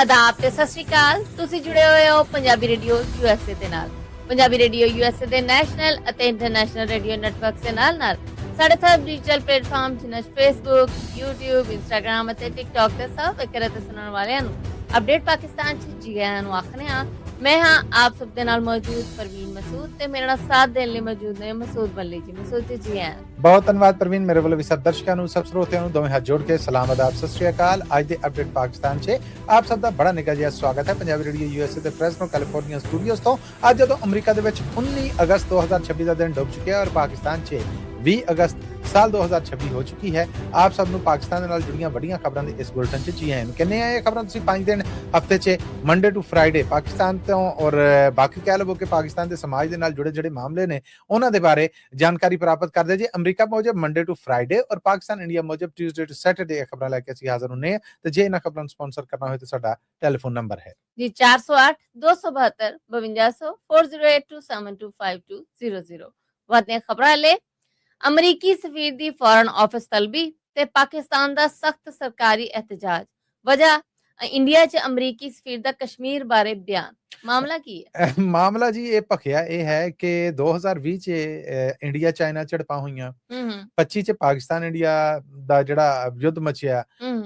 ਆਦਾਬ ਤੇ ਸਤਿ ਸ਼੍ਰੀ ਅਕਾਲ। ਤੁਸੀਂ ਜੁੜੇ ਹੋਏ ਹੋ ਪੰਜਾਬੀ ਰੇਡੀਓ USA ਦੇ ਨਾਲ। ਪੰਜਾਬੀ ਰੇਡੀਓ USA ਦੇ ਨੈਸ਼ਨਲ ਅਤੇ ਇੰਟਰਨੈਸ਼ਨਲ ਰੇਡੀਓ ਨੈਟਵਰਕ ਦੇ ਨਾਲ ਸਾਡੇ ਸਭ ਡਿਜੀਟਲ ਪਲੇਟਫਾਰਮ ਜਿਵੇਂ Facebook, YouTube, Instagram ਅਤੇ TikTok ਤੇ ਸਭ ਇਕਰੇ ਤੇ ਸੁਣਨ ਵਾਲਿਆਂ ਨੂੰ ਅਪਡੇਟ ਪਾਕਿਸਤਾਨ 'ਚ ਜੀ ਆਇਆਂ ਨੂੰ ਆਖਦੇ ਹਾਂ। ਮੈਂ ਹਾਂ ਆਪ ਸਭ ਦੇ ਨਾਲ ਮੌਜੂਦ परवीन मसूद ਤੇ ਮੇਰੇ ਨਾਲ ਸਾਥ ਦੇਣ ਲਈ ਮੌਜੂਦ ਨੇ ਮਸੂਦ ਬੱਲੀ ਜੀ। ਮਸੂਦ ਜੀ ਆਇਆਂ। ਬਹੁਤ ਧੰਨਵਾਦ ਪ੍ਰਵੀਨ। ਮੇਰੇ ਵੱਲੋਂ ਵੀ ਸਭ ਦਰਸ਼ਕਾਂ ਨੂੰ, ਸਭ ਸਰੋਤਿਆਂ ਨੂੰ ਦੋਵੇਂ ਹੱਥ ਜੋੜ ਕੇ ਸਲਾਮ ਆਦਾਬ ਸਤਿ ਸ਼੍ਰੀ ਅਕਾਲ। ਅੱਜ ਦੇ ਅਪਡੇਟ ਪਾਕਿਸਤਾਨ 'ਚ ਆਪ ਸਭ ਦਾ ਬੜਾ ਨਿੱਘਾ ਜਿਹਾ ਸਵਾਗਤ ਹੈ ਪੰਜਾਬੀ ਰੇਡੀਓ USA ਦੇ ਫ੍ਰੈਸਨੋ ਕੈਲੀਫੋਰਨੀਆ ਸਟੂਡੀਓਜ਼ ਤੋਂ। ਅੱਜ ਜਦੋਂ ਅਮਰੀਕਾ ਦੇ ਵਿੱਚ 19 ਅਗਸਤ 2026 ਦਾ ਦਿਨ ਡੁੱਬ ਚੁੱਕਿਆ ਔਰ ਪਾਕਿਸਤਾਨ 'ਚ 20 ਅਗਸਤ ਸਾਲ 2026 ਹੋ ਚੁੱਕੀ ਹੈ। ਆਪ ਸਭ ਨੂੰ ਪਾਕਿਸਤਾਨ ਦੇ ਨਾਲ ਜੁੜੀਆਂ ਵੱਡੀਆਂ ਖਬਰਾਂ ਦੇ ਇਸ ਬੁਲਟਨ 'ਚ ਜੀ ਆਇਆਂ ਨੂੰ ਕਹਿੰਦੇ ਆ। ਇਹ ਖਬਰਾਂ ਤੁਸੀਂ 5 ਦਿਨ ਹਫਤੇ 'ਚ ਮੰਡੇ ਟੂ ਫਰਾਈਡੇ ਪਾਕਿਸਤਾਨ ਤੋਂ ਔਰ ਬਾਕੀ ਕਹਿ ਲਵੋ ਕਿ ਪਾਕਿਸਤਾਨ ਦੇ ਸਮਾਜ ਦੇ ਨਾਲ ਜੁੜੇ ਜਿਹੜੇ ਮਾਮਲੇ ਨੇ ਉਹਨਾਂ ਦੇ ਬਾਰੇ ਜਾਣਕਾਰੀ ਪ੍ਰਾਪਤ ਕਰਦੇ ਜੇ। ਅਮਰੀਕਾ ਮੌਜਬ ਮੰਡੇ ਟੂ ਫਰਾਈਡੇ ਔਰ ਪਾਕਿਸਤਾਨ ਇੰਡੀਆ ਮੌਜਬ ਟਿਊਜ਼ਡੇ ਟੂ ਸੈਟਰਡੇ ਇਹ ਖਬਰਾਂ ਲੈ ਕੇ ਅਸੀਂ ਹਾਜ਼ਰ ਹੁੰਨੇ ਆ। ਤੇ ਜੇ ਇਹਨਾਂ ਖਬਰਾਂ ਨੂੰ ਸਪਾਂਸਰ ਕਰਨਾ ਹੋਵੇ ਤਾਂ ਸਾਡਾ ਟੈਲੀਫੋਨ ਨੰਬਰ ਹੈ ਜੀ 408 272 5200 4082725200। ਵਾਦੀਆਂ ਖਬਰਾਂ ਲੈ ਅਮਰੀਕੀ ਸਫੀਰ ਦੀ ਫੌਰਨ ਆਫਿਸ ਤਲਬੀ ਤੇ ਪਾਕਿਸਤਾਨ ਦਾ ਸਖਤ ਸਰਕਾਰੀ एहतजाज। ਵਜ੍ਹਾ ਇੰਡੀਆ 'ਚ ਅਮਰੀਕੀ ਸਫੀਰ ਦਾ ਕਸ਼ਮੀਰ ਬਾਰੇ ਬਿਆਨ। ਮਾਮਲਾ ਕੀ ਹੈ? ਮਾਮਲਾ ਜੀ ਇਹ ਭਖਿਆ ਇਹ ਹੈ ਕਿ 2020 ਚ ਇੰਡੀਆ ਚਾਈਨਾ ਝੜਪਾਂ ਹੋਈਆਂ, 25 ਚ ਪਾਕਿਸਤਾਨ ਇੰਡੀਆ ਦਾ ਜਿਹੜਾ ਯੁੱਧ ਮਚਿਆ।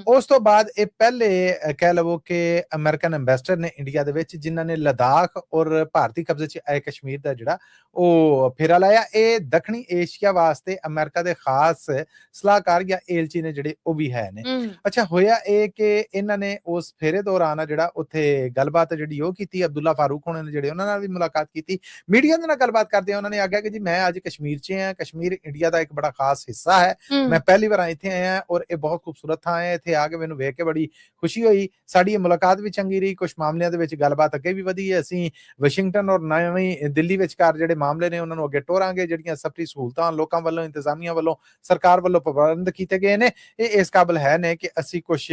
ਉਸ ਤੋਂ ਬਾਅਦ ਇਹ ਪਹਿਲੇ ਕਹਿ ਲਵੋ ਕਿ ਅਮਰੀਕਨ ਐਂਬੈਸਡਰ ਨੇ ਇੰਡੀਆ ਦੇ ਵਿੱਚ ਜਿਨ੍ਹਾਂ ਨੇ ਲਦਾਖ ਔਰ ਭਾਰਤੀ ਕਬਜ਼ੇ 'ਚ ਆਏ ਕਸ਼ਮੀਰ ਦਾ ਜਿਹੜਾ ਉਹ ਫੇਰਾ ਲਾਇਆ। ਇਹ ਦੱਖਣੀ ਏਸ਼ੀਆ ਵਾਸਤੇ ਅਮਰੀਕਾ ਦੇ ਖਾਸ ਸਲਾਹਕਾਰ ਜਾਂ ਏਲਚੀ ਨੇ ਜਿਹੜੇ ਉਹ ਵੀ ਹੈ ਨੇ। ਅੱਛਾ, ਹੋਇਆ ਇਹ ਕਿ ਇਹਨਾਂ ਨੇ ਉਸ ਫੇਰੇ ਦੌਰਾਨ ਜਿਹੜਾ ਉੱਥੇ ਗੱਲਬਾਤ ਜਿਹੜੀ ਉਹ ਕੀਤੀ। ਅਬਦੁੱਲਾ ਫਾਰੂਕ ਹੋਣੇ ਨੇ ਜਿਹੜੇ ਉਹਨਾਂ ਨਾਲ ਵੀ ਮੁਲਾਕਾਤ ਕੀਤੀ। ਮੀਡੀਆ ਦੇ ਨਾਲ ਗੱਲਬਾਤ ਕਰਦੇ ਉਹਨਾਂ ਨੇ ਆਖਿਆ ਕਿ ਜੀ ਮੈਂ ਅੱਜ ਕਸ਼ਮੀਰ 'ਚ ਹਾਂ। ਕਸ਼ਮੀਰ ਇੰਡੀਆ ਦਾ ਇੱਕ ਬੜਾ ਖਾਸ ਹਿੱਸਾ ਹੈ। ਮੈਂ ਪਹਿਲੀ ਵਾਰ ਇੱਥੇ ਆਇਆ ਔਰ ਇਹ ਬਹੁਤ ਖੂਬਸੂਰਤ ਥਾਂ ਹੈ। ਇੱਥੇ ਆ ਕੇ ਮੈਨੂੰ ਵੇਖ ਕੇ ਬੜੀ ਖੁਸ਼ੀ ਹੋਈ। ਸਾਡੀ ਇਹ ਮੁਲਾਕਾਤ ਵੀ ਚੰਗੀ ਰਹੀ। ਕੁਝ ਮਾਮਲਿਆਂ ਦੇ ਵਿੱਚ ਗੱਲਬਾਤ ਅੱਗੇ ਵੀ ਵਧੀ ਹੈ। ਅਸੀਂ ਵਾਸ਼ਿੰਗਟਨ ਔਰ ਨਵੀਂ ਦਿੱਲੀ ਵਿਚਕਾਰ ਜਿਹੜੇ ਮਾਮਲੇ ਨੇ ਉਹਨਾਂ ਨੂੰ ਅੱਗੇ ਟੋਰਾਂਗੇ। ਜਿਹੜੀਆਂ ਸਫਰੀ ਸਹੂਲਤਾਂ ਲੋਕਾਂ ਵੱਲੋਂ, ਇੰਤਜ਼ਾਮੀਆਂ ਵੱਲੋਂ, ਸਰਕਾਰ ਵੱਲੋਂ ਪ੍ਰਬੰਧ ਕੀਤੇ ਗਏ ਨੇ ਇਹ ਇਸ ਕਾਬਲ ਹੈ ਨੇ ਕਿ ਅਸੀਂ ਕੁਝ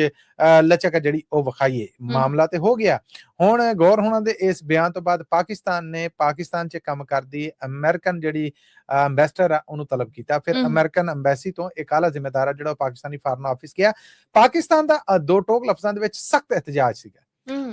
ਲਚਕ ਜਿਹੜੀ ਉਹ ਵਿਖਾਈਏ। ਮਾਮਲਾ ਤੇ ਹੋ ਗਿਆ। ਹੁਣ ਗੌਰ ਹੋਣਾ ਦੇ ਇਸ ਬਿਆਨ ਤੋਂ ਬਾਅਦ ਪਾਕਿਸਤਾਨ ਨੇ ਪਾਕਿਸਤਾਨ 'ਚ ਕੰਮ ਕਰਦੀ ਅਮਰੀਕਨ ਜਿਹੜੀ ਐਂਬੈਸਡਰ ਆ ਉਹਨੂੰ ਤਲਬ ਕੀਤਾ। ਫਿਰ ਅਮਰੀਕਨ ਐਮਬੈਸੀ ਤੋਂ ਇੱਕ ਆਲਾ ਜ਼ਿੰਮੇਦਾਰ ਜਿਹੜਾ ਪਾਕਿਸਤਾਨੀ ਫਾਰਨ ਆਫਿਸ ਗਿਆ। ਪਾਕਿਸਤਾਨ ਦਾ ਦੋ ਟੋਕ ਲਫ਼ਜ਼ਾਂ ਦੇ ਵਿੱਚ ਸਖਤ एहतजाज ਸੀਗਾ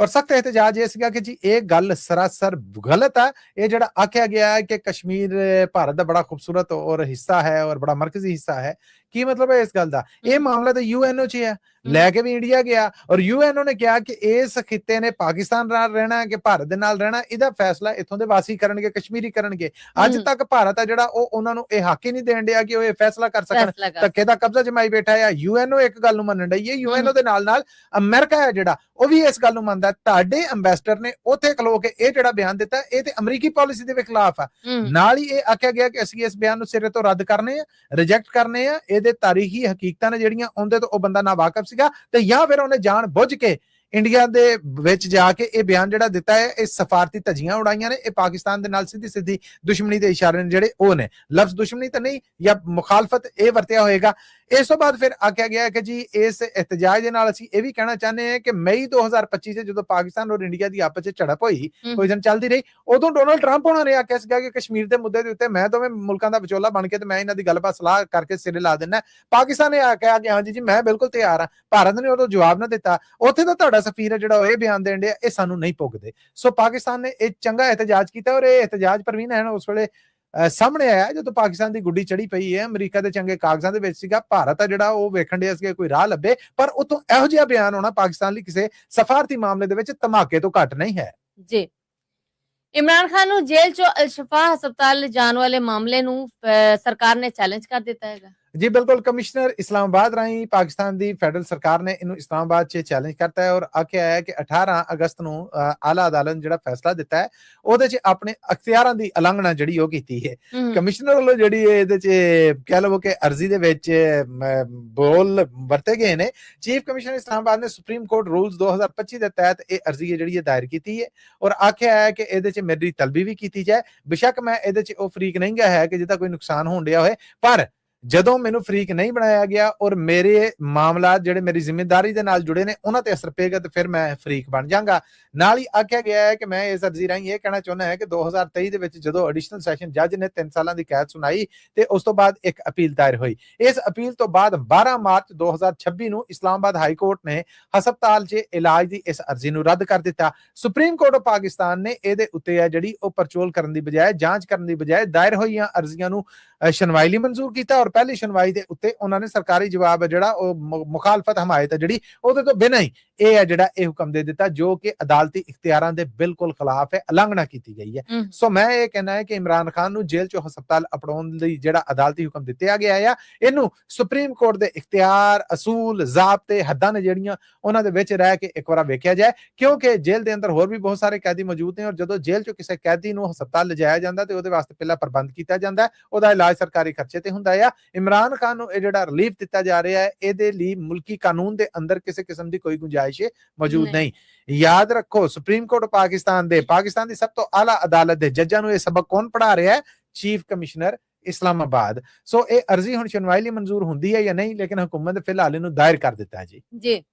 ਔਰ ਸਖਤ एहतजाज ਇਹ ਸੀਗਾ ਕਿ ਜੀ ਇਹ ਗੱਲ ਸਰਾਸਰ ਗਲਤ ਹੈ। ਇਹ ਜਿਹੜਾ ਆਖਿਆ ਗਿਆ ਹੈ ਕਿ ਕਸ਼ਮੀਰ ਭਾਰਤ ਦਾ ਬੜਾ ਖੂਬਸੂਰਤ ਔਰ ਹਿੱਸਾ ਹੈ ਔਰ ਬੜਾ ਮਰਕਜ਼ੀ ਹਿੱਸਾ ਹੈ। ਕੀ ਮਤਲਬ ਹੈ ਇਸ ਗੱਲ ਦਾ? ਇਹ ਮਾਮਲਾ ਤਾਂ UNO 'ਚ ਹੈ, ਲੈ ਕੇ ਵੀ ਇੰਡੀਆ ਗਿਆ ਔਰ UNO ਨੇ ਕਿਹਾ ਕਿ ਇਸ ਖਿੱਤੇ ਨੇ ਪਾਕਿਸਤਾਨ ਨਾਲ ਰਹਿਣਾ ਹੈ ਕਿ ਭਾਰਤ ਦੇ ਨਾਲ ਰਹਿਣਾ, ਇਹਦਾ ਫੈਸਲਾ ਇੱਥੋਂ ਦੇ ਵਾਸੀ ਕਰਨਗੇ, ਕਸ਼ਮੀਰੀ ਕਰਨਗੇ। ਅੱਜ ਤੱਕ ਭਾਰਤ ਆ ਜਿਹੜਾ ਉਹ ਉਹਨਾਂ ਨੂੰ ਇਹ ਹੱਕ ਹੀ ਨਹੀਂ ਦੇਣ ਡਿਆ ਕਿ ਉਹ ਇਹ ਫੈਸਲਾ ਕਰ ਸਕਣ। ਧੱਕੇ ਦਾ ਕਬਜ਼ਾ ਜਮਾਈ ਬੈਠਾ ਆ। UNO ਇੱਕ ਗੱਲ ਨੂੰ ਮੰਨਣ ਡਈ ਹੈ। UNO ਦੇ ਨਾਲ ਨਾਲ ਅਮਰੀਕਾ ਹੈ ਜਿਹੜਾ ਉਹ ਵੀ ਇਸ ਗੱਲ ਨੂੰ ਮੰਨਦਾ। ਤੁਹਾਡੇ ਐਂਬੈਸਡਰ ਨੇ ਉੱਥੇ ਖਲੋ ਕੇ ਇਹ ਜਿਹੜਾ ਬਿਆਨ ਦਿੱਤਾ ਇਹ ਤੇ ਅਮਰੀਕੀ ਪਾਲਿਸੀ ਦੇ ਖਿਲਾਫ ਆ। ਨਾਲ ਹੀ ਇਹ ਆਖਿਆ ਗਿਆ ਕਿ ਅਸੀਂ ਇਸ ਬਿਆਨ ਨੂੰ ਸਿਰੇ ਤੋਂ ਰੱਦ ਕਰਨੇ ਆ, ਰਿਜੈਕਟ ਕਰਨੇ ਆ। ਇਹਦੇ ਤਾਰੀਖੀ ਹਕੀਕਤਾਂ ਨੇ ਜਿਹੜੀਆਂ ਉਹਦੇ ਤੋਂ ਉਹ ਬੰਦਾ ਨਾ ਵਾਕਿਫ ਸੀਗਾ ਤੇ ਜਾਂ ਫਿਰ ਉਹਨੇ ਜਾਣ ਬੁੱਝ ਕੇ ਇੰਡੀਆ ਦੇ ਵਿੱਚ ਜਾ ਕੇ ਇਹ ਬਿਆਨ ਜਿਹੜਾ ਦਿੱਤਾ ਹੈ ਇਹ ਸਫਾਰਤੀ ਧੱਜੀਆਂ ਉਡਾਈਆਂ ਨੇ। ਇਹ ਪਾਕਿਸਤਾਨ ਦੇ ਨਾਲ ਸਿੱਧੀ ਦੁਸ਼ਮਣੀ ਦੇ ਇਸ਼ਾਰੇ ਨੇ ਜਿਹੜੇ ਉਹ ਨੇ। ਲਫ਼ਜ਼ ਦੁਸ਼ਮਣੀ ਤਾਂ ਨਹੀਂ ਜਾਂ ਮੁਖਾਲਫਤ ਇਹ ਵਰਤਿਆ ਹੋਏਗਾ। ਇਸ ਤੋਂ ਬਾਅਦ ਫਿਰ ਆਖਿਆ ਗਿਆ ਕਿ ਜੀ ਇਸ एहतजाज ਦੇ ਨਾਲ ਅਸੀਂ ਇਹ ਵੀ ਕਹਿਣਾ ਚਾਹੁੰਦੇ ਹਾਂ ਕਿ ਮਈ 2025 ਚ ਜਦੋਂ ਪਾਕਿਸਤਾਨ ਔਰ ਇੰਡੀਆ ਦੀ ਆਪਸ ਵਿੱਚ ਝੜਪ ਹੋਈ, ਕੋਈ ਦਿਨ ਚੱਲਦੀ ਰਹੀ, ਉਦੋਂ ਡੋਨਾਲਡ ਟਰੰਪ ਹੋਣਾ ਨੇ ਆਖਿਆ ਸੀਗਾ ਕਿ ਕਸ਼ਮੀਰ ਦੇ ਮੁੱਦੇ ਦੇ ਉੱਤੇ ਮੈਂ ਦੋਵੇਂ ਮੁਲਕਾਂ ਦਾ ਵਿਚੋਲਾ ਬਣ ਕੇ ਤੇ ਮੈਂ ਇਹਨਾਂ ਦੀ ਗੱਲਬਾਤ ਸਲਾਹ ਕਰਕੇ ਸਿਰੇ ਲਾ ਦਿੰਦਾ। ਪਾਕਿਸਤਾਨ ਨੇ ਆਖਿਆ ਕਿ ਹਾਂਜੀ ਜੀ ਮੈਂ ਬਿਲਕੁਲ ਤਿਆਰ ਹਾਂ। ਭਾਰਤ ਨੇ ਉਦੋਂ ਜਵਾਬ ਨਾ ਦਿੱਤਾ। ਉੱਥੇ ਤਾਂ ਤੁਹਾਡਾ ਸਫੀਰ ਹੈ ਜਿਹੜਾ ਇਹ ਬਿਆਨ ਦੇਣ ਡਿਆ ਇਹ ਸਾਨੂੰ ਨਹੀਂ ਪੁੱਗਦੇ। ਸੋ ਪਾਕਿਸਤਾਨ ਨੇ ਇਹ ਚੰਗਾ एहतजाज ਕੀਤਾ ਔਰ ਇਹ एहतजाज ਪ੍ਰਵੀਨ ਹੈ ਉਸ ਵੇਲੇ ਸਾਹਮਣੇ ਆਇਆ ਜਦੋਂ ਪਾਕਿਸਤਾਨ ਦੀ ਗੁੱਡੀ ਚੜੀ ਪਈ ਹੈ। ਅਮਰੀਕਾ ਦੇ ਚੰਗੇ ਕਾਗਜ਼ਾਂ ਦੇ ਵਿੱਚ ਸੀਗਾ। ਭਾਰਤ ਆ ਜਿਹੜਾ ਉਹ ਵੇਖਣ ਡਿਆ ਸੀਗਾ ਕੋਈ ਰਾਹ ਲੱਭੇ, ਪਰ ਉਤੋਂ ਇਹੋ ਜਿਹਾ ਬਿਆਨ ਹੋਣਾ ਪਾਕਿਸਤਾਨ ਲਈ ਕਿਸੇ ਸਫਾਰਤੀ ਮਾਮਲੇ ਦੇ ਵਿੱਚ ਧਮਾਕੇ ਤੋਂ ਘੱਟ ਨਹੀਂ ਹੈ ਜੀ। ਇਮਰਾਨ ਖਾਨ ਨੂੰ ਜੇਲ੍ਹ ਚੋਂ ਅਲ-ਸ਼ਫਾ ਹਸਪਤਾਲ ਲਿਜਾਣ ਵਾਲੇ ਮਾਮਲੇ ਨੂੰ ਸਰਕਾਰ ਨੇ ਚੈਲੰਜ ਕਰ ਦਿੱਤਾ ਹੈਗਾ। ਜੀ ਬਿਲਕੁਲ। ਕਮਿਸ਼ਨਰ ਇਸਲਾਮਾਬਾਦ ਰਾਹੀਂ ਪਾਕਿਸਤਾਨ ਦੀ ਫੈਡਰਲ ਸਰਕਾਰ ਨੇ ਇਹਨੂੰ ਇਸਲਾਮਾਬਾਦ 'ਚ ਚੈਲੰਜ ਕਰਤਾ ਹੈ ਔਰ ਆਖਿਆ ਹੈ ਕਿ 18 ਅਗਸਤ ਨੂੰ ਆਲਾ ਅਦਾਲਤ ਜਿਹੜਾ ਫੈਸਲਾ ਦਿੱਤਾ ਹੈ ਉਹਦੇ 'ਚ ਆਪਣੇ ਅਖਤਿਆਰਾਂ ਦੀ ਉਲੰਘਣਾ ਜਿਹੜੀ ਉਹ ਕੀਤੀ ਹੈ। ਕਮਿਸ਼ਨਰ ਵੱਲੋਂ ਜਿਹੜੀ ਇਹਦੇ 'ਚ ਕਹਿ ਲਵੋ ਕਿ ਅਰਜ਼ੀ ਦੇ ਵਿੱਚ ਬੋਲ ਵਰਤੇ ਗਏ ਨੇ। ਚੀਫ ਕਮਿਸ਼ਨਰ ਇਸਲਾਮਾਬਾਦ ਨੇ ਸੁਪਰੀਮ ਕੋਰਟ ਰੂਲਸ 2025 ਦੇ ਤਹਿਤ ਇਹ ਅਰਜ਼ੀ ਜਿਹੜੀ ਦਾਇਰ ਕੀਤੀ ਹੈ ਔਰ ਆਖਿਆ ਹੈ ਕਿ ਇਹਦੇ 'ਚ ਮੇਰੀ ਤਲਬੀ ਵੀ ਕੀਤੀ ਜਾਏ। ਬੇਸ਼ੱਕ ਮੈਂ ਇਹਦੇ 'ਚ ਉਹ ਫਰੀਕ ਨਹੀਂ ਗਿਆ ਹੈ ਕਿ ਜਿਹਦਾ ਕੋਈ ਨੁਕਸਾਨ ਹੋਣ ਡਿਆ ਹੋਏ, ਪਰ ਜਦੋਂ ਮੈਨੂੰ ਫਰੀਕ ਨਹੀਂ ਬਣਾਇਆ ਗਿਆ ਔਰ ਮੇਰੇ ਮਾਮਲਾ ਜਿਹੜੇ ਮੇਰੀ ਜ਼ਿੰਮੇਵਾਰੀ ਦੇ ਨਾਲ ਜੁੜੇ ਨੇ ਉਹਨਾਂ ਤੇ ਅਸਰ ਪਏਗਾ ਤੇ ਫਿਰ ਮੈਂ ਫਰੀਕ ਬਣ ਜਾਵਾਂਗਾ। ਨਾਲ ਹੀ ਆਖਿਆ ਗਿਆ ਹੈ ਕਿ ਮੈਂ ਇਸ ਅਰਜ਼ੀ ਰਾਹੀਂ ਇਹ ਕਹਿਣਾ ਚਾਹੁੰਦਾ ਹਾਂ ਕਿ 2023 ਦੇ ਵਿੱਚ ਜਦੋਂ ਐਡੀਸ਼ਨਲ ਸੈਸ਼ਨ ਜੱਜ ਨੇ 3 ਸਾਲਾਂ ਦੀ ਕੈਦ ਸੁਣਾਈ ਤੇ ਉਸ ਤੋਂ ਬਾਅਦ ਇੱਕ ਅਪੀਲ ਦਾਇਰ ਹੋਈ। ਇਸ ਅਪੀਲ ਤੋਂ ਬਾਅਦ 12 ਮਾਰਚ 2026 ਨੂੰ ਇਸਲਾਮਾਬਾਦ ਹਾਈ ਕੋਰਟ ਨੇ ਹਸਪਤਾਲ 'ਚ ਇਲਾਜ ਦੀ ਇਸ ਅਰਜ਼ੀ ਨੂੰ ਰੱਦ ਕਰ ਦਿੱਤਾ। ਸੁਪਰੀਮ ਕੋਰਟ ਆਫ ਪਾਕਿਸਤਾਨ ਨੇ ਇਹਦੇ ਉੱਤੇ ਹੈ ਜਿਹੜੀ ਉਹ ਪੜਚੋਲ ਕਰਨ ਦੀ ਬਜਾਏ, ਜਾਂਚ ਕਰਨ ਦੀ ਬਜਾਏ ਦਾਇਰ ਹੋਈਆਂ ਅਰਜ਼ੀਆਂ ਨੂੰ ਸੁਣਵਾਈ ਲਈ ਮਨਜ਼ੂਰ ਕੀਤਾ ਔਰ ਪਹਿਲੀ ਸੁਣਵਾਈ ਦੇ ਉੱਤੇ ਉਹਨਾਂ ਨੇ ਸਰਕਾਰੀ ਜਵਾਬ ਜਿਹੜਾ ਉਹ ਮੁਖਾਲਫਤ ਹਮਾਇਤ ਜਿਹੜੀ ਉਹਦੇ ਤੋਂ ਬਿਨਾਂ ਹੀ ਇਹ ਹੈ ਜਿਹੜਾ ਇਹ ਹੁਕਮ ਦੇ ਦਿੱਤਾ ਜੋ ਕਿ ਅਦਾਲਤੀ ਇਖਤਿਆਰਾਂ ਦੇ ਬਿਲਕੁਲ ਖਿਲਾਫ ਹੈ, ਉਲੰਘਣਾ ਕੀਤੀ ਗਈ ਹੈ। ਸੋ ਮੈਂ ਇਹ ਕਹਿਣਾ ਹੈ ਕਿ ਇਮਰਾਨ ਖਾਨ ਨੂੰ ਜੇਲ੍ਹ ਚੋਂ ਹਸਪਤਾਲ ਅਪਣਾਉਣ ਲਈ ਜਿਹੜਾ ਅਦਾਲਤੀ ਹੁਕਮ ਦਿੱਤਾ ਗਿਆ ਹੈ ਇਹਨੂੰ ਸੁਪਰੀਮ ਕੋਰਟ ਦੇ ਇਖਤਿਆਰ, ਅਸੂਲ, ਜ਼ਾਬਤੇ, ਹੱਦਾਂ ਨੇ ਜਿਹੜੀਆਂ ਉਹਨਾਂ ਦੇ ਵਿੱਚ ਰਹਿ ਕੇ ਇੱਕ ਵਾਰ ਵੇਖਿਆ ਜਾਏ, ਕਿਉਂਕਿ ਜੇਲ੍ਹ ਦੇ ਅੰਦਰ ਹੋਰ ਵੀ ਬਹੁਤ ਸਾਰੇ ਕੈਦੀ ਮੌਜੂਦ ਨੇ ਔਰ ਜਦੋਂ ਜੇਲ੍ਹ ਚੋਂ ਕਿਸੇ ਕੈਦੀ ਨੂੰ ਹਸਪਤਾਲ ਲਿਜਾਇਆ ਜਾਂਦਾ ਤੇ ਉਹਦੇ ਵਾਸਤੇ ਪਹਿਲਾਂ ਪ੍ਰਬੰਧ ਕੀਤਾ ਜਾਂਦਾ, ਉਹਦਾ ਇਲਾਜ ਸਰਕਾਰੀ ਖਰਚੇ ਤੇ ਹੁੰਦਾ ਆ। ਇਮਰਾਨ ਖਾਨ ਨੂੰ ਇਹ ਜਿਹੜਾ ਰਿਲੀਫ ਦਿੱਤਾ ਜਾ ਰਿਹਾ ਹੈ ਇਹਦੇ ਲਈ ਮੁਲਕੀ ਕਾਨੂੰਨ ਦੇ ਅੰਦਰ ਕਿਸੇ ਕਿਸਮ ਦੀ ਕੋਈ ਗੁੰਜਾਇਸ਼ ਮੌਜੂਦ ਨਹੀਂ। ਯਾਦ ਰੱਖੋ ਸੁਪਰੀਮ ਕੋਰਟ ਪਾਕਿਸਤਾਨ ਦੀ ਸਭ ਤੋਂ ਆਲਾ ਅਦਾਲਤ ਦੇ ਜੱਜਾਂ ਨੂੰ ਇਹ ਸਬਕ ਕੌਣ ਪੜ੍ਹਾ ਰਿਹਾ ਹੈ? Chief commissioner Islamabad. ਸੋ ਇਹ ਅਰਜ਼ੀ ਹੁਣ ਸੁਣਵਾਈ ਲਈ ਮਨਜ਼ੂਰ ਹੁੰਦੀ ਹੈ ਜਾਂ ਨਹੀਂ, ਲੇਕਿਨ ਹੁਕੂਮਤ ਫਿਲਹਾਲ ਇਹਨੂੰ ਦਾਇਰ ਕਰ ਦਿੱਤਾ ਹੈ ਜੀ।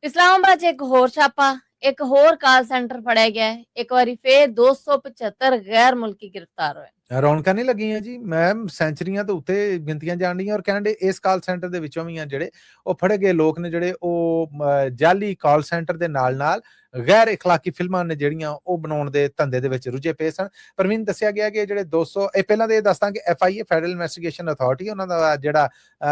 ਇਸਲਾਮਾਬਾਦ 'ਚ ਇੱਕ ਹੋਰ ਛਾਪਾ, ਇੱਕ ਹੋਰ ਕਾਲ ਸੈਂਟਰ ਫੜਿਆ ਗਿਆ ਹੈ। ਇੱਕ ਵਾਰੀ ਫੇਰ 275 ਗੈਰ ਮੁਲਕੀ ਗ੍ਰਿਫਤਾਰ ਹੋਏ। ਰੌਣਕਾਂ ਨਹੀਂ ਲੱਗੀਆਂ ਜੀ, ਮੈਂ ਸੈਂਚਰੀਆਂ ਤੋਂ ਉੱਤੇ ਗਿਣਤੀਆਂ ਜਾਣਦੀਆਂ ਔਰ ਕਹਿੰਦੇ ਇਸ ਕਾਲ ਸੈਂਟਰ ਦੇ ਵਿੱਚੋਂ ਵੀ ਆ ਜਿਹੜੇ ਉਹ ਫੜੇ ਗਏ ਲੋਕ ਨੇ ਜਿਹੜੇ ਉਹ ਜਾਲੀ ਕਾਲ ਸੈਂਟਰ ਦੇ ਨਾਲ ਗੈਰ ਇਖਲਾਕੀ ਫਿਲਮਾਂ ਨੇ ਜਿਹੜੀਆਂ ਉਹ ਬਣਾਉਣ ਦੇ ਧੰਦੇ ਦੇ ਵਿੱਚ ਰੁੱਝੇ ਪਏ ਸਨ। ਪ੍ਰਵੀਨ ਦੱਸਿਆ ਗਿਆ ਕਿ ਜਿਹੜੇ 200 ਇਹ ਪਹਿਲਾਂ ਦੇ ਦੱਸਦਾ ਕਿ FIA ਫੈਡਰਲ ਇਨਵੈਸਟੀਗੇਸ਼ਨ ਅਥਾਰਟੀ ਉਹਨਾਂ ਦਾ ਜਿਹੜਾ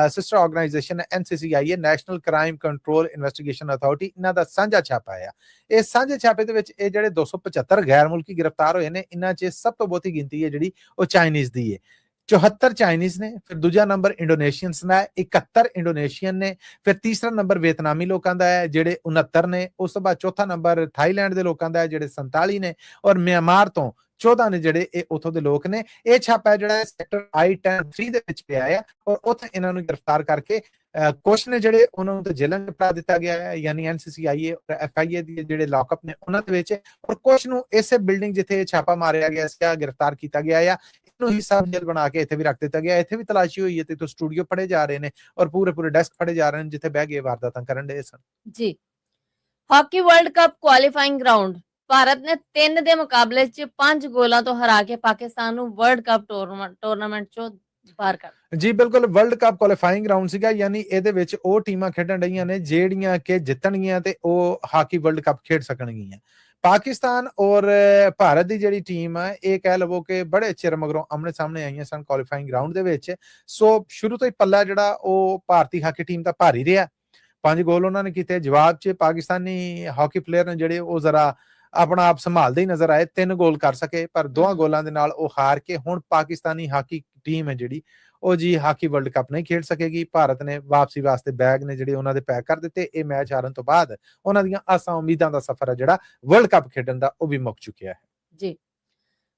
ਸਿਸਟਰ ਆਰਗੇਨਾਈਜੇਸ਼ਨ ਹੈ NCCIA national crime control investigation authority, ਇਹਨਾਂ ਦਾ ਸਾਂਝਾ ਛਾਪਾ ਆ। ਇਸ ਸਾਂਝੇ ਛਾਪੇ ਦੇ ਵਿੱਚ ਇਹ ਜਿਹੜੇ 275 ਗੈਰ ਮੁਲਕੀ ਗ੍ਰਿਫਤਾਰ ਹੋਏ ਨੇ ਇਹਨਾਂ 'ਚ ਸਭ ਤੋਂ ਬਹੁਤੀ ਗਿਣਤੀ ਹੈ ਜਿਹੜੀ ਉਹ ਚਾਈਨੀਜ਼ ਦੀ ਹੈ। 74 ਚਾਈਨੀਜ਼ ਨੇ, ਫਿਰ ਦੂਜਾ ਨੰਬਰ ਇੰਡੋਨੇਸ਼ੀਅਨਸ ਦਾ ਹੈ, 71 ਇੰਡੋਨੇਸ਼ੀਅਨ ਨੇ, ਫਿਰ ਤੀਸਰਾ ਨੰਬਰ ਵੀਅਤਨਾਮੀ ਲੋਕਾਂ ਦਾ ਹੈ ਜਿਹੜੇ 69 ਨੇ, ਉਸ ਤੋਂ ਬਾਅਦ ਚੌਥਾ ਨੰਬਰ ਥਾਈਲੈਂਡ ਦੇ ਲੋਕਾਂ ਦਾ ਹੈ ਜਿਹੜੇ 47 ਨੇ ਔਰ ਮਿਆਂਮਾਰ ਤੋਂ 14 ਨੇ ਜਿਹੜੇ ਇਹ ਉਥੋਂ ਦੇ ਲੋਕ ਨੇ। ਇਹ ਛਾਪਾ ਜਿਹੜਾ ਸੈਕਟਰ I-10-3 ਦੇ ਵਿੱਚ ਪਿਆ ਹੈ ਔਰ ਉੱਥੇ ਇਹਨਾਂ ਨੂੰ ਗ੍ਰਿਫਤਾਰ ਕਰਕੇ ਕੁਛ ਨੇ ਜਿਹੜੇ ਉਹਨਾਂ ਨੂੰ ਤੇ ਜੇਲ੍ਹਾਂ 'ਚ ਪਾ ਦਿੱਤਾ ਗਿਆ ਹੈ, ਯਾਨੀ NCCIA ਔਰ FIA ਦੇ ਜਿਹੜੇ ਲੌਕਅਪ ਨੇ ਉਹਨਾਂ ਦੇ ਵਿੱਚ, ਔਰ ਕੁਛ ਨੂੰ ਇਸੇ ਬਿਲਡਿੰਗ ਜਿੱਥੇ ਛਾਪਾ ਮਾਰਿਆ ਗਿਆ ਸੀ ਗ੍ਰਿਫਤਾਰ ਕੀਤਾ ਗਿਆ ਹੈ ਇਹਨੂੰ ਹੀ ਸਬ ਜੇਲ੍ਹ ਬਣਾ ਕੇ ਇੱਥੇ ਵੀ ਰੱਖ ਦਿੱਤਾ ਗਿਆ। ਇੱਥੇ ਵੀ ਤਲਾਸ਼ੀ ਹੋਈ ਹੈ ਤੇ ਤੋਂ ਸਟੂਡੀਓ ਫੜੇ ਜਾ ਰਹੇ ਨੇ ਔਰ ਪੂਰੇ ਡੈਸਕ ਫੜੇ ਜਾ ਰਹੇ ਨੇ ਜਿੱਥੇ ਬਹਿ ਕੇ ਵਾਰਦਾਤਾਂ ਕਰਨ ਦੇ ਸਨ ਜੀ। Hockey world cup qualifying round, Bharat ਨੇ 3 ਦੇ ਮੁਕਾਬਲੇ 'ਚ 5 ਗੋਲਾਂ ਤੋਂ ਹਰਾ ਕੇ ਪਾਕਿਸਤਾਨ ਨੂੰ ਵਰਲਡ ਕੱਪ ਟੂਰਨਾਮੈਂਟ 'ਚੋਂ ਬਾਹਰ ਕਰ ਜੀ। ਬਿਲਕੁਲ ਵਰਲਡ ਕੱਪ ਕੁਆਲੀਫਾਈਂਗ ਰਾਉਂਡ ਸੀਗਾ, ਯਾਨੀ ਇਹਦੇ ਵਿੱਚ ਉਹ ਟੀਮਾਂ ਖੇਡਣ ਰਹੀਆਂ ਨੇ ਜਿਹੜੀਆਂ ਕਿ ਜਿੱਤਣਗੀਆਂ ਤੇ ਉਹ ਹਾਕੀ ਵਰਲਡ ਕੱਪ ਖੇਡ ਸਕਣਗੀਆਂ। ਪਾਕਿਸਤਾਨ ਔਰ ਭਾਰਤ ਦੀ ਜਿਹੜੀ ਟੀਮ ਹੈ ਇਹ ਕਹਿ ਲਵੋ ਕਿ ਬੜੇ ਚਿਰ ਮਗਰੋਂ ਆਮਣੇ ਸਾਹਮਣੇ ਆਈਆਂ ਸਨ ਕੁਆਲੀਫਾਈਂਗ ਰਾਉਂਡ ਦੇ ਵਿੱਚ। ਸੋ ਸ਼ੁਰੂ ਤੋਂ ਹੀ ਪੱਲਾ ਜਿਹੜਾ ਉਹ ਭਾਰਤੀ ਹਾਕੀ ਟੀਮ ਦਾ ਭਾਰੀ ਰਿਹਾ। 5 ਗੋਲ ਉਹਨਾਂ ਨੇ ਕੀਤੇ। ਜਵਾਬ 'ਚ ਪਾਕਿਸਤਾਨੀ ਹਾਕੀ ਪਲੇਅਰ ਨੇ ਜਿਹੜੇ ਉਹ ਜ਼ਰਾ ਆਪਣਾ ਆਪ ਸੰਭਾਲਦੇ ਹੀ ਨਜ਼ਰ ਆਏ। 3 ਗੋਲ ਕਰ ਸਕੇ ਪਰ 2 ਗੋਲਾਂ ਦੇ ਨਾਲ ਉਹ ਹਾਰ ਕੇ ਹੁਣ ਪਾਕਿਸਤਾਨੀ ਹਾਕੀ ਟੀਮ ਹੈ ਜਿਹੜੀ ਉਹ ਜੀ ਹਾਕੀ ਵਰਲਡ ਕੱਪ ਨਹੀਂ ਖੇਡ ਸਕੇਗੀ। ਭਾਰਤ ਨੇ ਵਾਪਸੀ ਵਾਸਤੇ ਬੈਗ ਨੇ ਜਿਹੜੇ ਉਹਨਾਂ ਦੇ ਪੈਕ ਕਰ ਦਿੱਤੇ। ਇਹ ਮੈਚ ਹਾਰਨ ਤੋਂ ਬਾਅਦ ਉਹਨਾਂ ਦੀਆਂ ਆਸਾਂ ਉਮੀਦਾਂ ਦਾ ਸਫ਼ਰ ਹੈ ਜਿਹੜਾ ਵਰਲਡ ਕੱਪ ਖੇਡਣ ਦਾ ਉਹ ਵੀ ਮੁੱਕ ਚੁੱਕਿਆ ਹੈ ਜੀ।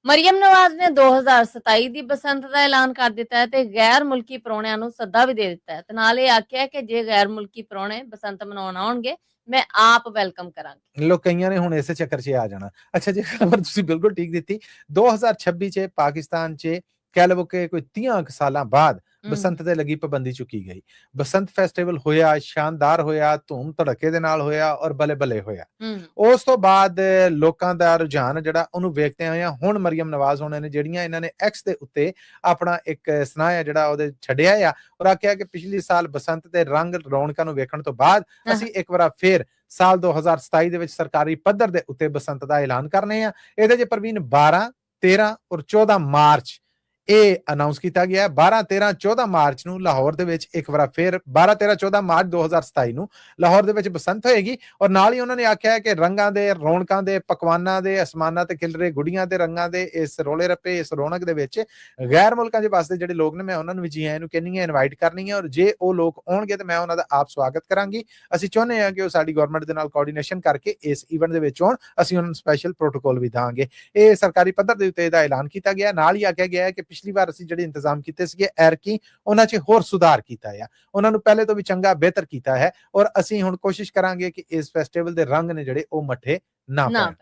ਮਰੀਮ ਨਵਾਜ਼ ਨੇ 2027 ਦੀ ਬਸੰਤ ਦਾ ਐਲਾਨ ਕਰ ਦਿੱਤਾ ਹੈ ਤੇ ਗੈਰ ਮੁਲਕੀ ਪ੍ਰਾਹੁਣਿਆਂ ਨੂੰ ਸੱਦਾ ਵੀ ਦੇ ਦਿੱਤਾ ਹੈ ਤੇ ਨਾਲ ਇਹ ਆਖਿਆ ਕਿ ਜੇ ਗੈਰ ਮੁਲਕੀ ਪ੍ਰਾਹੁਣੇ ਬਸੰਤ ਮਨਾਉਣ ਆਉਣਗੇ ਮੈਂ ਆਪ ਵੈਲਕਮ ਕਰਾਂਗੀ। ਲੋਕ ਕਈਆਂ ਨੇ ਹੁਣ ਇਸੇ ਚੱਕਰ 'ਚ ਆ ਜਾਣਾ। ਅੱਛਾ ਜੀ, ਖਬਰ ਤੁਸੀਂ ਬਿਲਕੁਲ ਠੀਕ ਦਿੱਤੀ। 2026 'ਚ ਪਾਕਿਸਤਾਨ 'ਚ ਕਹਿ ਲਵੋ ਕਿ ਕੋਈ 30 ਸਾਲਾਂ ਬਾਅਦ ਬਸੰਤ ਤੇ ਲੱਗੀ ਪਾਬੰਦੀ ਚੁੱਕੀ ਗਈ। ਬਸੰਤ ਫੈਸਟੀਵਲ ਹੋਇਆ, ਸ਼ਾਨਦਾਰ ਹੋਇਆ, ਧੂਮ ਧੜਕੇ ਦੇ ਨਾਲ ਹੋਇਆ ਔਰ ਬੱਲੇ ਹੋਇਆ। ਉਸ ਤੋਂ ਬਾਅਦ ਲੋਕਾਂ ਦਾ ਰੁਝਾਨ ਜਿਹੜਾ ਉਹਨੂੰ ਵੇਖਦੇ ਹੋਇਆ ਹੁਣ ਮਰੀਮ ਨਵਾਜ਼ ਹੋਣੇ ਨੇ ਜਿਹੜੀਆਂ ਇਹਨਾਂ ਨੇ X ਦੇ ਉੱਤੇ ਆਪਣਾ ਇੱਕ ਸੁਨੇਹਾ ਜਿਹੜਾ ਉਹਦੇ ਛੱਡਿਆ ਆ ਔਰ ਆਖਿਆ ਕਿ ਪਿਛਲੇ ਸਾਲ ਬਸੰਤ ਦੇ ਰੰਗ ਰੌਣਕਾਂ ਨੂੰ ਵੇਖਣ ਤੋਂ ਬਾਅਦ ਅਸੀਂ ਇੱਕ ਵਾਰ ਫੇਰ ਸਾਲ 2027 ਦੇ ਵਿੱਚ ਸਰਕਾਰੀ ਪੱਧਰ ਦੇ ਉੱਤੇ ਬਸੰਤ ਦਾ ਐਲਾਨ ਕਰਨੇ ਆ। ਇਹਦੇ 'ਚ ਪ੍ਰਵੀਨ 12, 13 ਔਰ 14 ਮਾਰਚ ਇਹ ਅਨਾਉਂਸ ਕੀਤਾ ਗਿਆ। 12, 13, 14 ਮਾਰਚ ਨੂੰ ਲਾਹੌਰ ਦੇ ਵਿੱਚ ਇੱਕ ਵਾਰ ਫਿਰ 12, 13, 14 ਮਾਰਚ 2027 ਨੂੰ ਲਾਹੌਰ ਦੇ ਵਿੱਚ ਬਸੰਤ ਹੋਏਗੀ ਔਰ ਨਾਲ ਹੀ ਉਹਨਾਂ ਨੇ ਆਖਿਆ ਕਿ ਰੰਗਾਂ ਦੇ, ਰੌਣਕਾਂ ਦੇ, ਪਕਵਾਨਾਂ ਦੇ, ਅਸਮਾਨਾਂ ਤੇ ਖਿਲ ਰਹੇ ਗੁੱਡੀਆਂ ਦੇ ਰੰਗਾਂ ਦੇ ਇਸ ਰੋਲੇ ਰੱਪੇ, ਇਸ ਰੌਣਕ ਦੇ ਵਿੱਚ ਗੈਰ ਮੁਲਕਾਂ ਦੇ ਵਾਸਤੇ ਜਿਹੜੇ ਲੋਕ ਨੇ ਮੈਂ ਉਹਨਾਂ ਨੂੰ ਵੀ ਜੀ ਆਇਆਂ ਨੂੰ ਕਹਿੰਨੀ ਹੈ, ਇਨਵਾਈਟ ਕਰਨੀ ਹੈ ਔਰ ਜੇ ਉਹ ਲੋਕ ਆਉਣਗੇ ਤੇ ਮੈਂ ਉਹਨਾਂ ਦਾ ਆਪ ਸਵਾਗਤ ਕਰਾਂਗੀ। ਅਸੀਂ ਚਾਹੁੰਦੇ ਹਾਂ ਕਿ ਉਹ ਸਾਡੀ ਗਵਰਨਮੈਂਟ ਦੇ ਨਾਲ ਕੋਆਰਡੀਨੇਸ਼ਨ ਕਰਕੇ ਇਸ ਇਵੈਂਟ ਦੇ ਵਿੱਚ ਆਉਣ। ਅਸੀਂ ਉਹਨਾਂ ਨੂੰ ਸਪੈਸ਼ਲ ਪ੍ਰੋਟੋਕਾਲ ਵੀ ਦਾਂਗੇ। ਇਹ ਸਰਕਾਰੀ ਪੱਧਰ ਦੇ ਉੱਤੇ ਇਹਦਾ ਐਲਾਨ ਕੀਤਾ ਗਿਆ। ਨਾਲ ਹੀ ਆਖਿਆ ਗਿਆ ਹੈ ਕਿ ਪਿਛਲੀ ਵਾਰ ਜਿਹੜੇ ਇੰਤਜ਼ਾਮ ਕੀਤੇ ਸੀਗੇ ਐਰਕੀ ਉਹਨਾਂ 'ਚ ਹੋਰ ਸੁਧਾਰ ਕੀਤਾ ਹੈ, ਉਹਨਾਂ ਨੂੰ ਪਹਿਲੇ ਤੋਂ ਵੀ ਚੰਗਾ ਬਿਹਤਰ ਕੀਤਾ ਹੈ ਔਰ ਅਸੀਂ ਹੁਣ ਕੋਸ਼ਿਸ਼ ਕਰਾਂਗੇ ਕਿ ਇਸ ਫੈਸਟੀਵਲ ਦੇ ਰੰਗ ਨੇ ਜਿਹੜੇ ਉਹ ਮੱਠੇ ਨਾ ਪੈਣ।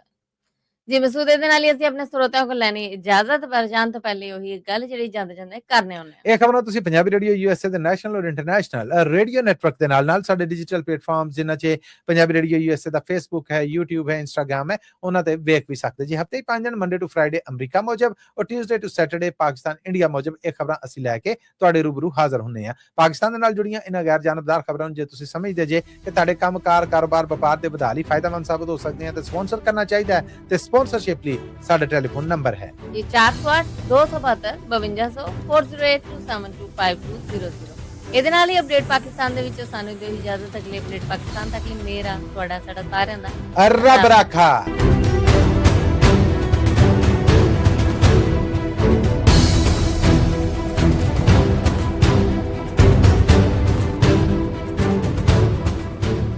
ਜੀ ਮਸੂਦ, ਇਹਦੇ ਨਾਲ ਹੀ ਅਸੀਂ ਆਪਣੇ ਸਰੋਤਿਆਂ ਕੋਲ ਲੈਣੀ ਇਜਾਜ਼ਤ, ਪਰ ਜਾਣ ਤੋਂ ਪਹਿਲੇ ਉਹੀ ਗੱਲ ਜਿਹੜੀ ਜਾਂਦੇ ਕਰਨੇ ਹੁੰਦੇ ਆ। ਇਹ ਖਬਰਾਂ ਤੁਸੀਂ ਪੰਜਾਬੀ ਰੇਡੀਓ USA ਦੇ ਨੈਸ਼ਨਲ ਔਰ ਇੰਟਰਨੈਸ਼ਨਲ ਰੇਡੀਓ ਨੈਟਵਰਕ ਦੇ ਨਾਲ ਸਾਡੇ ਡਿਜੀਟਲ ਪਲੇਟਫਾਰਮ ਜਿਨ੍ਹਾਂ 'ਚ ਪੰਜਾਬੀ ਰੇਡੀਓ USA ਦਾ ਫੇਸਬੁੱਕ ਹੈ, YouTube ਹੈ, ਇੰਸਟਾਗ੍ਰਾਮ ਹੈ, ਉਹਨਾਂ ਤੇ ਵੇਖ ਵੀ ਸਕਦੇ ਜੀ। ਹਫਤੇ 5 ਦਿਨ ਮੰਡੇ ਟੂ ਫਰਾਈਡੇ ਅਮਰੀਕਾ ਮੁਜਬ ਔਰ Tuesday to Saturday Pakistan India ਮੁਜਬ ਇਹ ਖਬਰਾਂ ਅਸੀਂ ਲੈ ਕੇ ਤੁਹਾਡੇ ਰੂਬਰੂ ਹਾਜ਼ਰ ਹੁੰਨੇ ਆ। ਪਾਕਿਸਤਾਨ ਦੇ ਨਾਲ ਜੁੜੀਆਂ ਇਹਨਾਂ ਗੈਰ ਜਾਨਬਦਾਰ ਖਬਰਾਂ ਨੂੰ ਜੇ ਤੁਸੀਂ ਸਮਝਦੇ ਜੇ ਕਿ ਤੁਹਾਡੇ ਕੰਮਕਾਰ, ਕਾਰੋਬਾਰ, ਵਪਾਰ ਦੇ ਵਧਾ ਲਈ ਫਾਇਦਾਮੰਦ ਸਾਬਤ ਹੋ ਸਕਦੇ ਆ ਤੇ ਸਪਾਂਸਰ ਕਰਨਾ ਚਾਹੀਦਾ ਹੈ ਤੇ ਸਪਾਂਸਰਸ਼ਿਪ ਲਈ ਸਾਡਾ ਟੈਲੀਫੋਨ ਨੰਬਰ ਹੈ ਜੀ 408 272 5200 4082725200। ਇਹਦੇ ਨਾਲ ਹੀ ਅਪਡੇਟ ਪਾਕਿਸਤਾਨ ਦੇ ਵਿੱਚ ਸਾਨੂੰ ਦਿਓ ਇਜਾਜ਼ਤ। ਅਗਲੇ ਅਪਡੇਟ ਪਾਕਿਸਤਾਨ ਤੱਕ ਲਈ ਮੇਰਾ ਤੁਹਾਡਾ ਸਾਡਾ ਸਾਰਿਆਂ ਦਾ ਰੱਬ ਰਾਖਾ।